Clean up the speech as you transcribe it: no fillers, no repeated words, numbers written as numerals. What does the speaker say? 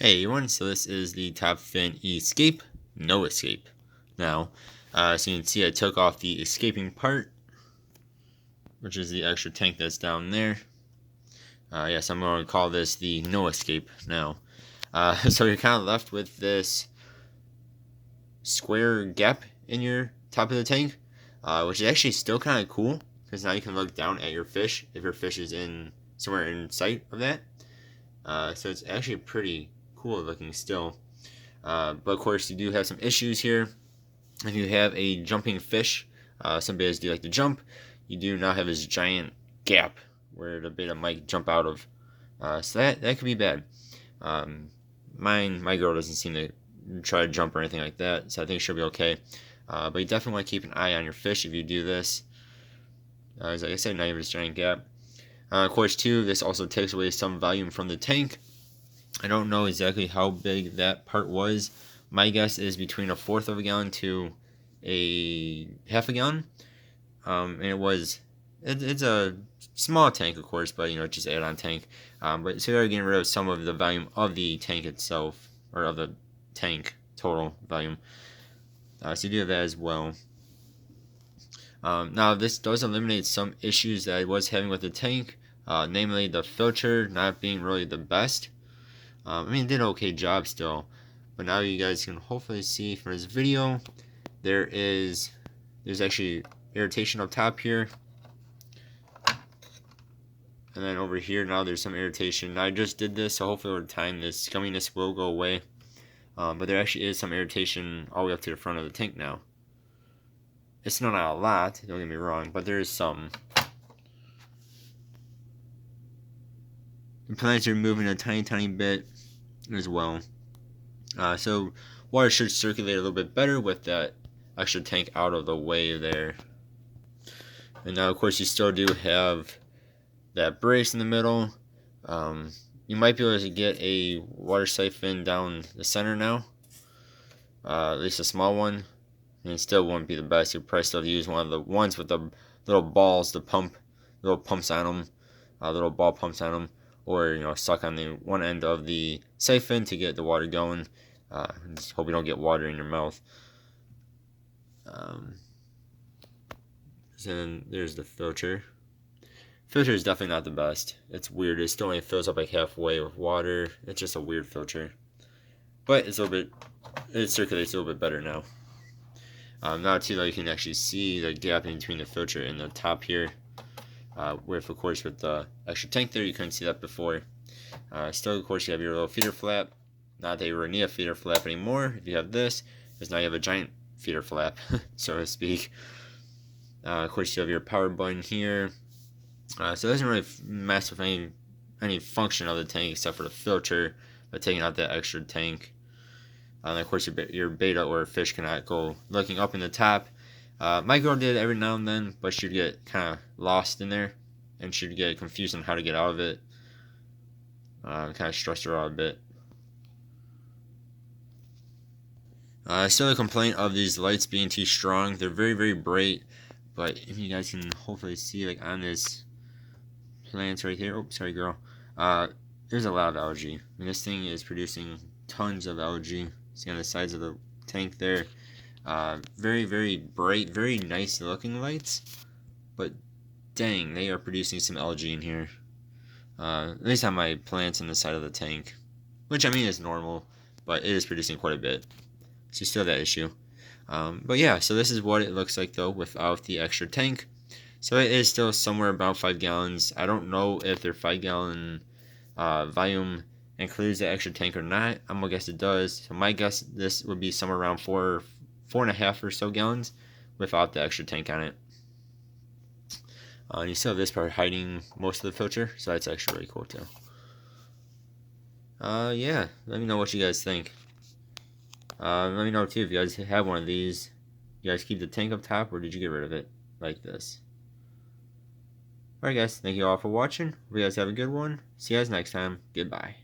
Hey everyone, so this is the Top Fin Escape, No Escape. Now, so you can see I took off the escaping part, which is the extra tank that's down there. Yes, I'm going to call this the No Escape now. So you're kind of left with this square gap in your top of the tank, which is actually still kind of cool, because now you can look down at your fish if your fish is in somewhere in sight of that. So it's actually pretty cool looking still. But of course, you do have some issues here. If you have a jumping fish, some betas do like to jump. You do now have this giant gap where the beta might jump out of. So that could be bad. My girl doesn't seem to try to jump or anything like that, so I think she'll be okay. But you definitely want to keep an eye on your fish if you do this. As I said, now you have this giant gap. Of course, too, this also takes away some volume from the tank. I don't know exactly how big that part was. My guess is between a fourth of a gallon to a half a gallon. And it's a small tank, of course, but just add-on tank. But so they're getting rid of some of the volume of the tank itself, or of the tank total volume. So you do have that as well. Now this does eliminate some issues that I was having with the tank, namely the filter not being really the best. I mean, it did an okay job still, but now you guys can hopefully see from this video, there's actually irritation up top here, and then over here now there's some irritation. Now I just did this, so hopefully over time this gumminess will go away, but there actually is some irritation all the way up to the front of the tank now. It's not a lot, don't get me wrong, but there is some. The plants are moving a tiny bit as well. So water should circulate a little bit better with that extra tank out of the way there. And now, of course, you still do have that brace in the middle. You might be able to get a water siphon down the center now, at least a small one. And it still won't be the best. You'll probably still use one of the ones with the little balls, little pumps on them, little ball pumps on them, or suck on the one end of the siphon to get the water going. Just hope you don't get water in your mouth. So then there's the filter. Filter is definitely not the best. It's weird. It still only fills up like halfway with water. It's just a weird filter. But it circulates a little bit better now. Now too, though, you can actually see the gap in between the filter and the top here. With, of course, with the extra tank there, you couldn't see that before. Still, of course, you have your little feeder flap. Not that you really need a feeder flap anymore if you have this, because now you have a giant feeder flap, so to speak. Of course, you have your power button here. So it doesn't really mess with any function of the tank except for the filter, but taking out that extra tank. And of course, your beta or fish cannot go looking up in the top. My girl did every now and then, but she'd get kind of lost in there, and she'd get confused on how to get out of it. Kind of stressed her out a bit. Still a complaint of these lights being too strong. They're very bright, but if you guys can hopefully see, like on this plant right here. Oh, sorry, girl. There's a lot of algae. I mean, this thing is producing tons of algae. See on the sides of the tank there. Very bright, very nice looking lights, but dang, they are producing some algae in here. At least on my plants on the side of the tank, which I mean is normal, but it is producing quite a bit. So you still have that issue. But yeah, so this is what it looks like though without the extra tank. So it is still somewhere about 5 gallons. I don't know if their 5 gallon volume includes the extra tank or not. I'm gonna guess it does. So my guess this would be somewhere around 4.5 or so gallons without the extra tank on it. And you still have this part hiding most of the filter, so that's actually really cool too. Yeah, let me know what you guys think. Let me know too if you guys have one of these. You guys keep the tank up top, or did you get rid of it like this? Alright guys, thank you all for watching. Hope you guys have a good one. See you guys next time. Goodbye.